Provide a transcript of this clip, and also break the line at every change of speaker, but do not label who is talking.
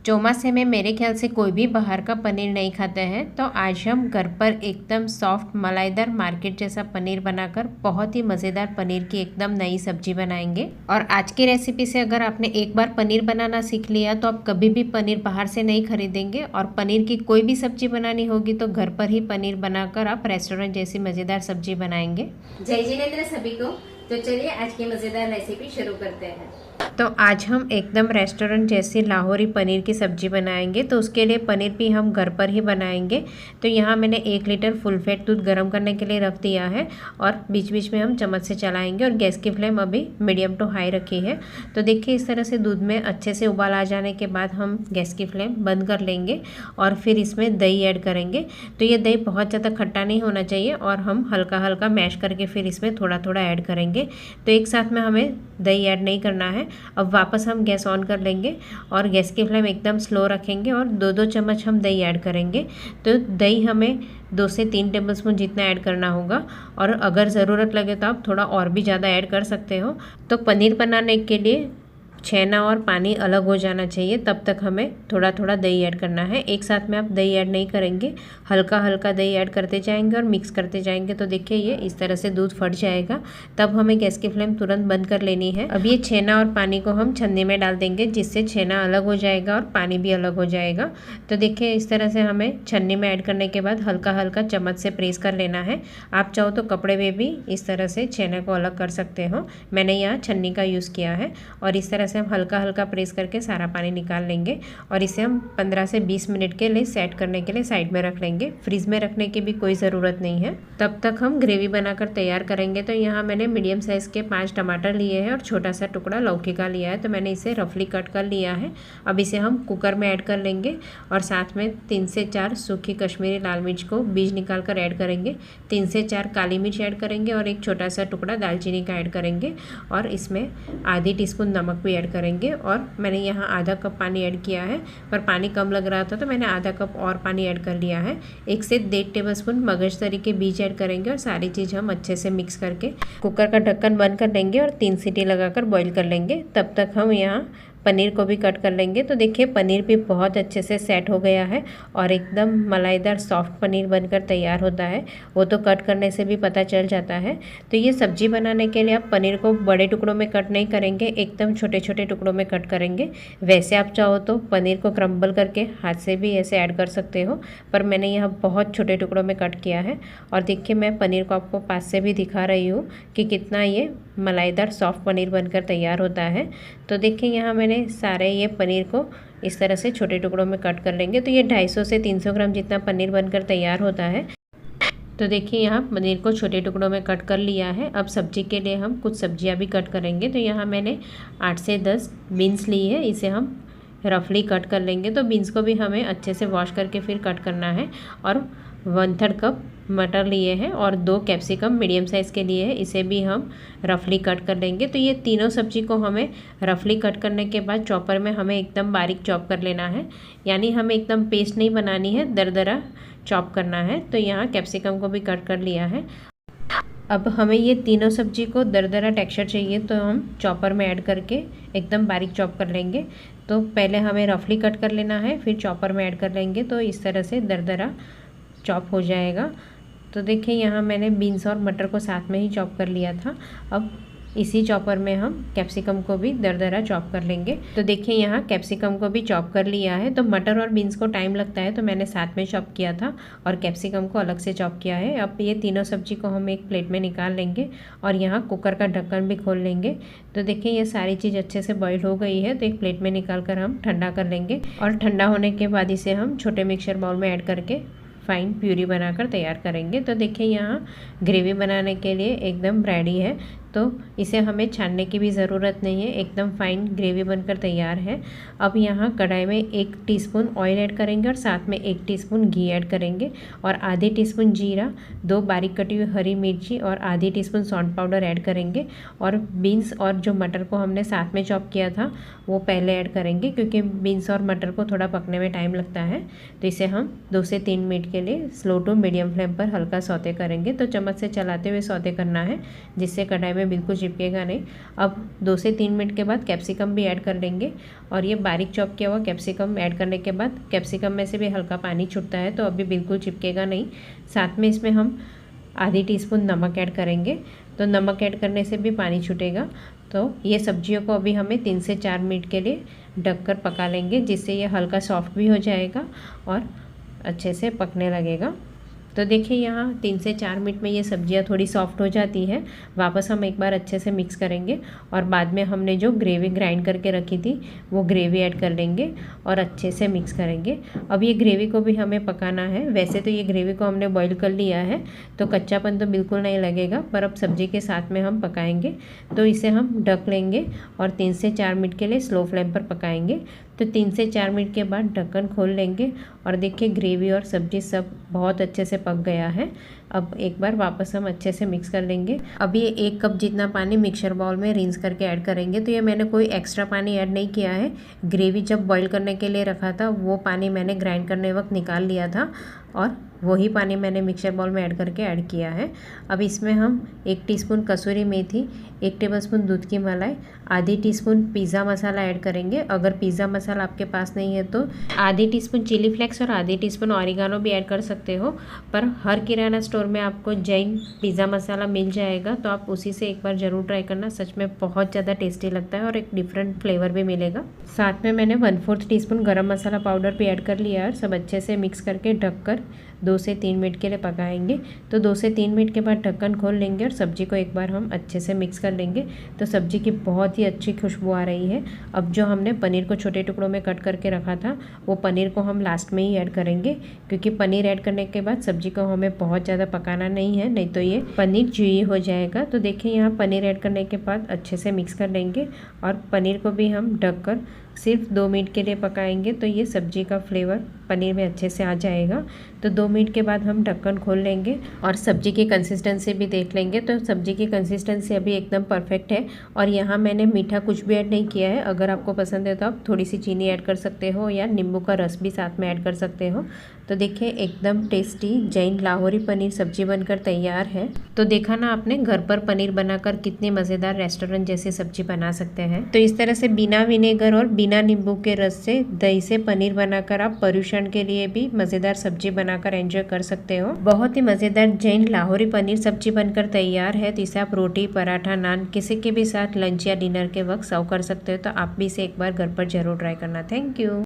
चौमासे में मेरे ख्याल से कोई भी बाहर का पनीर नहीं खाता है, तो आज हम घर पर एकदम सॉफ्ट मलाईदार मार्केट जैसा पनीर बनाकर बहुत ही मज़ेदार पनीर की एकदम नई सब्जी बनाएंगे। और आज की रेसिपी से अगर आपने एक बार पनीर बनाना सीख लिया तो आप कभी भी पनीर बाहर से नहीं खरीदेंगे और पनीर की कोई भी सब्जी बनानी होगी तो घर पर ही पनीर बनाकर आप रेस्टोरेंट जैसी मज़ेदार सब्जी बनाएंगे।
जय जिनेंद्र सभी को। तो चलिए आज की मज़ेदार रेसिपी शुरू करते हैं।
तो आज हम एकदम रेस्टोरेंट जैसी लाहौरी पनीर की सब्ज़ी बनाएंगे। तो उसके लिए पनीर भी हम घर पर ही बनाएंगे। तो यहाँ मैंने 1 लीटर फुल फैट दूध गर्म करने के लिए रख दिया है और बीच बीच में हम चम्मच से चलाएंगे और गैस की फ्लेम अभी मीडियम टू हाई रखी है। तो देखिए इस तरह से दूध में अच्छे से उबाल आ जाने के बाद हम गैस की फ्लेम बंद कर लेंगे और फिर इसमें दही ऐड करेंगे। तो ये दही बहुत ज़्यादा खट्टा नहीं होना चाहिए और हम हल्का हल्का मैश करके फिर इसमें थोड़ा थोड़ा ऐड करेंगे। तो एक साथ में हमें दही ऐड नहीं करना है। अब वापस हम गैस ऑन कर लेंगे और गैस की फ्लेम एकदम स्लो रखेंगे और 2-2 चम्मच हम दही ऐड करेंगे। तो दही हमें 2 से 3 टेबलस्पून जितना ऐड करना होगा और अगर ज़रूरत लगे तो आप थोड़ा और भी ज़्यादा ऐड कर सकते हो। तो पनीर बनाने के लिए छेना और पानी अलग हो जाना चाहिए, तब तक हमें थोड़ा थोड़ा दही ऐड करना है। एक साथ में आप दही ऐड नहीं करेंगे, हल्का हल्का दही ऐड करते जाएंगे और मिक्स करते जाएंगे। तो देखिए ये इस तरह से दूध फट जाएगा, तब हमें गैस की फ्लेम तुरंत बंद कर लेनी है। अब ये छेना और पानी को हम छन्नी में डाल देंगे, जिससे छेना अलग हो जाएगा और पानी भी अलग हो जाएगा। तो देखिए इस तरह से हमें छन्नी में ऐड करने के बाद हल्का हल्का चम्मच से प्रेस कर लेना है। आप चाहो तो कपड़े में भी इस तरह से छेने को अलग कर सकते हो। मैंने यहाँ छन्नी का यूज़ किया है और इस तरह से हम हल्का हल्का प्रेस करके सारा पानी निकाल लेंगे और इसे हम 15 से 20 मिनट के लिए सेट करने के लिए साइड में रख लेंगे। फ्रीज में रखने की भी कोई ज़रूरत नहीं है। तब तक हम ग्रेवी बनाकर तैयार करेंगे। तो यहाँ मैंने मीडियम साइज़ के 5 टमाटर लिए हैं और छोटा सा टुकड़ा लौकी का लिया है। तो मैंने इसे रफली कट कर लिया है। अब इसे हम कुकर में ऐड कर लेंगे और साथ में 3 से 4 सूखी कश्मीरी लाल मिर्च को बीज निकाल कर ऐड करेंगे। 3 से 4 काली मिर्च ऐड करेंगे और एक छोटा सा टुकड़ा दालचीनी का ऐड करेंगे और इसमें आधी टीस्पून नमक भी ऐड करेंगे। और मैंने यहाँ आधा कप पानी ऐड किया है, पर पानी कम लग रहा था तो मैंने आधा कप और पानी ऐड कर लिया है। 1 से 1.5 टेबलस्पून मगजतरी के बीज ऐड करेंगे और सारी चीज़ हम अच्छे से मिक्स करके कुकर का ढक्कन बंद कर लेंगे और 3 सीटी लगाकर बॉईल कर लेंगे। तब तक हम यहाँ पनीर को भी कट कर लेंगे। तो देखिए पनीर भी बहुत अच्छे से सेट हो गया है और एकदम मलाईदार सॉफ्ट पनीर बनकर तैयार होता है। वो तो कट करने से भी पता चल जाता है। तो ये सब्जी बनाने के लिए आप पनीर को बड़े टुकड़ों में कट नहीं करेंगे, एकदम छोटे छोटे टुकड़ों में कट करेंगे। वैसे आप चाहो तो पनीर को क्रम्बल करके हाथ से भी ऐसे ऐड कर सकते हो, पर मैंने यहाँ बहुत छोटे टुकड़ों में कट किया है। और देखिए मैं पनीर को आपको पास से भी दिखा रही हूँ कि कितना ये मलाईदार सॉफ्ट पनीर बनकर तैयार होता है। तो देखिए यहाँ मैंने सारे ये पनीर को इस तरह से छोटे टुकड़ों में कट कर लेंगे। तो ये 250 से 300 ग्राम जितना पनीर बनकर तैयार होता है। तो देखिए यहाँ पनीर को छोटे टुकड़ों में कट कर लिया है। अब सब्जी के लिए हम कुछ सब्जियां भी कट करेंगे। तो यहाँ मैंने 8 से 10 बीन्स ली है, इसे हम रफली कट कर लेंगे। तो बीन्स को भी हमें अच्छे से वॉश करके फिर कट करना है। और 1/3 कप मटर लिए हैं और 2 कैप्सिकम मीडियम साइज़ के लिए है, इसे भी हम रफली कट कर लेंगे। तो ये तीनों सब्जी को हमें रफली कट करने के बाद चॉपर में हमें एकदम बारीक चॉप कर लेना है, यानी हमें एकदम पेस्ट नहीं बनानी है, दरदरा चॉप करना है। तो यहाँ कैप्सिकम को भी कट कर लिया है। अब हमें ये तीनों सब्जी को दरदरा टेक्सचर चाहिए तो हम चॉपर में ऐड करके एकदम बारीक चॉप कर लेंगे। तो पहले हमें रफली कट कर लेना है, फिर चॉपर में ऐड कर लेंगे, तो इस तरह से दरदरा चॉप हो जाएगा। तो देखिए यहाँ मैंने बीन्स और मटर को साथ में ही चॉप कर लिया था। अब इसी चॉपर में हम कैप्सिकम को भी दरदरा चॉप कर लेंगे। तो देखिए यहाँ कैप्सिकम को भी चॉप कर लिया है। तो मटर और बीन्स को टाइम लगता है तो मैंने साथ में चॉप किया था और कैप्सिकम को अलग से चॉप किया है। अब ये तीनों सब्जी को हम एक प्लेट में निकाल लेंगे और यहाँ कुकर का ढक्कन भी खोल लेंगे। तो देखिए ये सारी चीज़ अच्छे से बॉईल हो गई है। तो एक प्लेट में निकाल कर हम ठंडा कर लेंगे और ठंडा होने के बाद इसे हम छोटे मिक्सर बाउल में ऐड करके फाइन प्यूरी बनाकर तैयार करेंगे। तो देखिए यहाँ ग्रेवी बनाने के लिए एकदम रेडी है। तो इसे हमें छानने की भी ज़रूरत नहीं है, एकदम फाइन ग्रेवी बनकर तैयार है। अब यहाँ कढ़ाई में 1 टीस्पून ऑयल ऐड करेंगे और साथ में 1 टीस्पून घी ऐड करेंगे और आधे टीस्पून जीरा, 2 बारीक कटी हुई हरी मिर्ची और आधी टीस्पून सौंठ पाउडर ऐड करेंगे। और बीन्स और जो मटर को हमने साथ में चॉप किया था वो पहले ऐड करेंगे, क्योंकि बीन्स और मटर को थोड़ा पकने में टाइम लगता है। तो इसे हम 2 से 3 मिनट के लिए स्लो टू मीडियम फ्लेम पर हल्का सौते करेंगे। तो चम्मच से चलाते हुए सौते करना है, जिससे कढ़ाई में बिल्कुल चिपकेगा नहीं। अब 2 से 3 मिनट के बाद कैप्सिकम भी ऐड कर लेंगे और ये बारीक चॉप किया हुआ कैप्सिकम ऐड करने के बाद कैप्सिकम में से भी हल्का पानी छूटता है, तो अभी बिल्कुल चिपकेगा नहीं। साथ में इसमें हम आधी टीस्पून नमक ऐड करेंगे, तो नमक ऐड करने से भी पानी छूटेगा। तो ये सब्जियों को अभी हमें 3 से 4 मिनट के लिए ढककर पका लेंगे, जिससे ये हल्का सॉफ्ट भी हो जाएगा और अच्छे से पकने लगेगा। तो देखिए यहाँ 3 से 4 मिनट में ये सब्जियाँ थोड़ी सॉफ्ट हो जाती है। वापस हम एक बार अच्छे से मिक्स करेंगे और बाद में हमने जो ग्रेवी ग्राइंड करके रखी थी वो ग्रेवी ऐड कर लेंगे और अच्छे से मिक्स करेंगे। अब ये ग्रेवी को भी हमें पकाना है। वैसे तो ये ग्रेवी को हमने बॉईल कर लिया है, तो कच्चापन तो बिल्कुल नहीं लगेगा, पर अब सब्जी के साथ में हम पकाएंगे। तो इसे हम ढक लेंगे और 3 से 4 मिनट के लिए स्लो फ्लेम पर पकाएंगे। तो 3 से 4 मिनट के बाद ढक्कन खोल लेंगे और देखिए ग्रेवी और सब्जी सब बहुत अच्छे से पक गया है। अब एक बार वापस हम अच्छे से मिक्स कर लेंगे। अब ये 1 कप जितना पानी मिक्सर बाउल में रिंस करके ऐड करेंगे। तो ये मैंने कोई एक्स्ट्रा पानी ऐड नहीं किया है। ग्रेवी जब बॉईल करने के लिए रखा था वो पानी मैंने ग्राइंड करने वक्त निकाल लिया था और वही पानी मैंने मिक्सर बाउल में ऐड करके ऐड किया है। अब इसमें हम 1 टीस्पून कसूरी मेथी, 1 टेबलस्पून दूध की मलाई, आधी टीस्पून पिज़्ज़ा मसाला ऐड करेंगे। अगर पिज़्ज़ा मसाला आपके पास नहीं है तो आधी टीस्पून चिली फ्लेक्स और आधी टीस्पून ऑरिगानो भी ऐड कर सकते हो, पर हर किराना स्टोर में आपको जैन पिज़्ज़ा मसाला मिल जाएगा, तो आप उसी से एक बार ज़रूर ट्राई करना। सच में बहुत ज़्यादा टेस्टी लगता है और एक डिफरेंट फ्लेवर भी मिलेगा। साथ में मैंने 1/4 टीस्पून गरम मसाला पाउडर भी ऐड कर लिया है। सब अच्छे से मिक्स करके ढककर 2 से 3 मिनट के लिए पकाएंगे। तो 2 से 3 मिनट के बाद ढक्कन खोल लेंगे और सब्जी को एक बार हम अच्छे से मिक्स कर लेंगे। तो सब्जी की बहुत ही अच्छी खुशबू आ रही है। अब जो हमने पनीर को छोटे टुकड़ों में कट करके रखा था वो पनीर को हम लास्ट में ही ऐड करेंगे, क्योंकि पनीर ऐड करने के बाद सब्जी को हमें बहुत ज़्यादा पकाना नहीं है, नहीं तो ये पनीर जुई हो जाएगा। तो देखिए यहाँ पनीर ऐड करने के बाद अच्छे से मिक्स कर लेंगे और पनीर को भी हम ढककर सिर्फ 2 मिनट के लिए पकाएंगे। तो ये सब्जी का फ्लेवर पनीर में अच्छे से आ जाएगा। तो 2 मिनट के बाद हम ढक्कन खोल लेंगे और सब्जी की कंसिस्टेंसी भी देख लेंगे। तो सब्जी की कंसिस्टेंसी अभी एकदम परफेक्ट है और यहाँ मैंने मीठा कुछ भी ऐड नहीं किया है। अगर आपको पसंद है तो आप थोड़ी सी चीनी ऐड कर सकते हो या नींबू का रस भी साथ में ऐड कर सकते हो। तो देखिए एकदम टेस्टी जैन लाहौरी पनीर सब्जी बनकर तैयार है। तो देखा ना आपने, घर पर पनीर बनाकर कितनी मज़ेदार रेस्टोरेंट जैसी सब्जी बना सकते हैं। तो इस तरह से बिना विनेगर और बिना नींबू के रस से दही से पनीर बनाकर आप पर्यूषण के लिए भी मज़ेदार सब्जी बनाकर एंजॉय कर सकते हो। बहुत ही मज़ेदार जैन लाहौरी पनीर सब्जी बनकर तैयार है। तो इसे आप रोटी, पराठा, नान किसी के भी साथ लंच या डिनर के वक्त सर्व कर सकते हो। तो आप भी इसे एक बार घर पर जरूर ट्राई करना। Thank you.